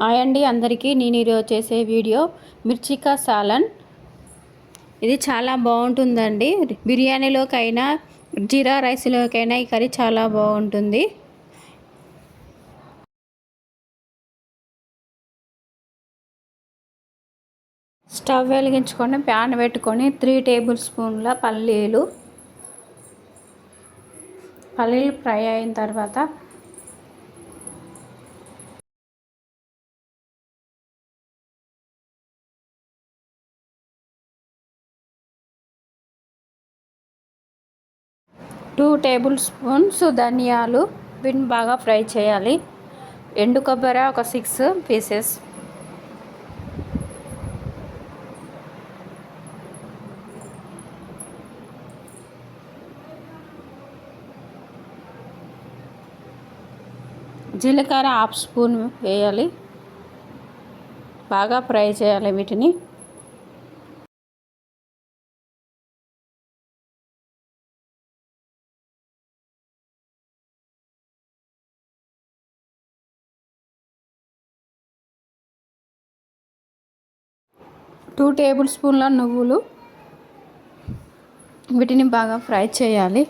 Hi అండి అందరికీ. నేను ఈరోజు చేసే వీడియో మిర్చికా సాలన్. ఇది చాలా బాగుంటుందండి. బిర్యానీలోకైనా జీరా రైస్లోకైనా ఈ కర్రీ చాలా బాగుంటుంది. స్టవ్ వెలిగించుకొని ప్యాన్ పెట్టుకొని 3 టేబుల్ స్పూన్ల పల్లీలు ఫ్రై అయిన తర్వాత 2 టేబుల్ స్పూన్స్ ధనియాలు వీటిని బాగా ఫ్రై చేయాలి. ఎండు కొబ్బరి ఒక 6 పీసెస్, జీలకర్ర హాఫ్ స్పూన్ వేయాలి. బాగా ఫ్రై చేయాలి వీటిని. టూ టేబుల్ స్పూన్ల నువ్వులు, వీటిని బాగా ఫ్రై చేయాలి.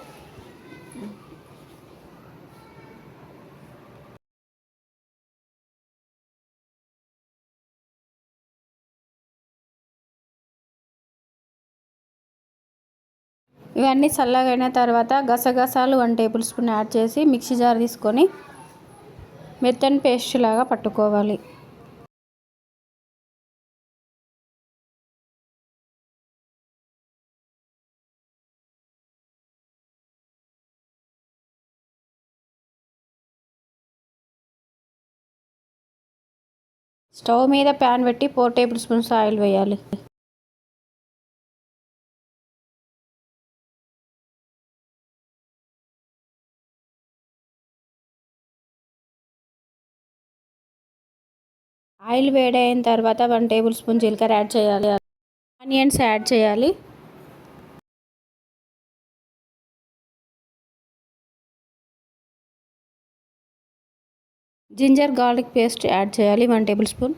ఇవన్నీ చల్లగైన తర్వాత గసగసాలు 1 టేబుల్ స్పూన్ యాడ్ చేసి మిక్సీ జార్ తీసుకొని మెత్తని పేస్ట్ లాగా పట్టుకోవాలి. స్టవ్ మీద ప్యాన్ పెట్టి 4 టేబుల్ స్పూన్స్ ఆయిల్ వేయాలి. ఆయిల్ వేడైన తర్వాత 1 టేబుల్ స్పూన్ జీలకర్ర యాడ్ చేయాలి. ఆనియన్స్ యాడ్ చేయాలి. జింజర్ గార్లిక్ పేస్ట్ యాడ్ చేయాలి 1 table spoon.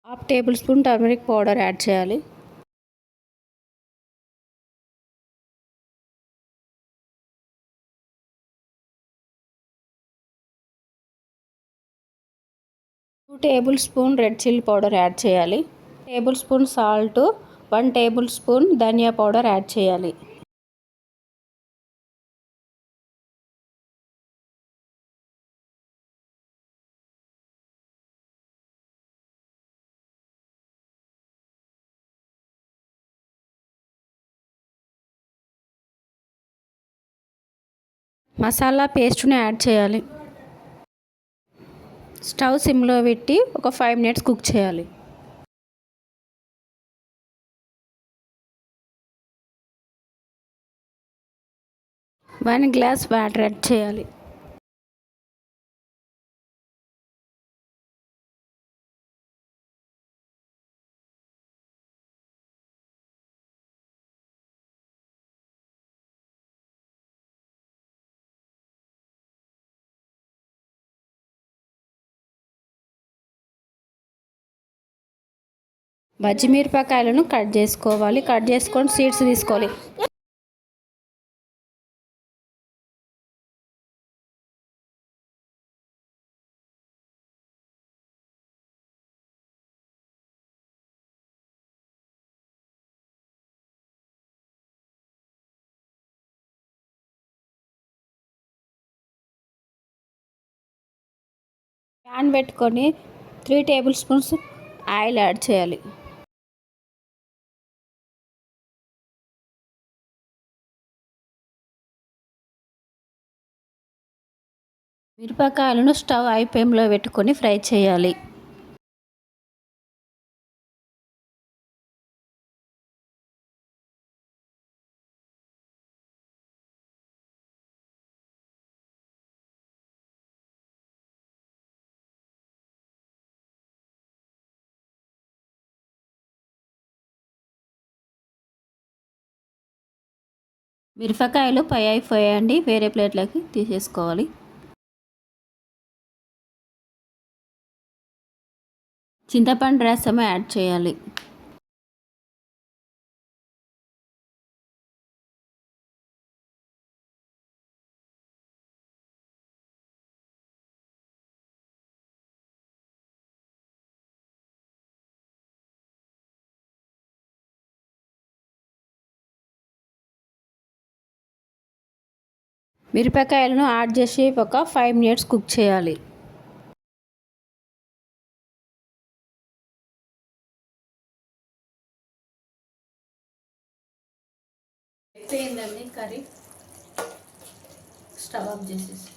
Half table spoon turmeric powder add చేయాలి. Two table spoon red chilli powder add చేయాలి. Table spoon salt, 1 table spoon dhania powder add చేయాలి. మసాలా పేస్ట్ని add చేయాలి. Stove సిమ్లో పెట్టి ఒక 5 మినిట్స్ కుక్ చేయాలి. వన్ గ్లాస్ వాటర్ యాడ్ చేయాలి. పచ్చిమిరపకాయలను కట్ చేసుకోవాలి. కట్ చేసుకొని సీడ్స్ తీసుకోవాలి. ప్యాన్ పెట్టుకొని 3 టేబుల్ స్పూన్స్ ఆయిల్ యాడ్ చేయాలి. మిరపకాయలను స్టవ్ హై ఫ్లేమ్లో పెట్టుకొని ఫ్రై చేయాలి. మిరపకాయలు పై అయిపోయాయండి, వేరే ప్లేట్లోకి తీసేసుకోవాలి. చింతపండు రసం యాడ్ చేయాలి. మిరపకాయలను యాడ్ చేసి ఒక 5 మినిట్స్ కుక్ చేయాలి. అయిపోయిందండి కర్రీ. స్టవ్ ఆఫ్ చేసేసి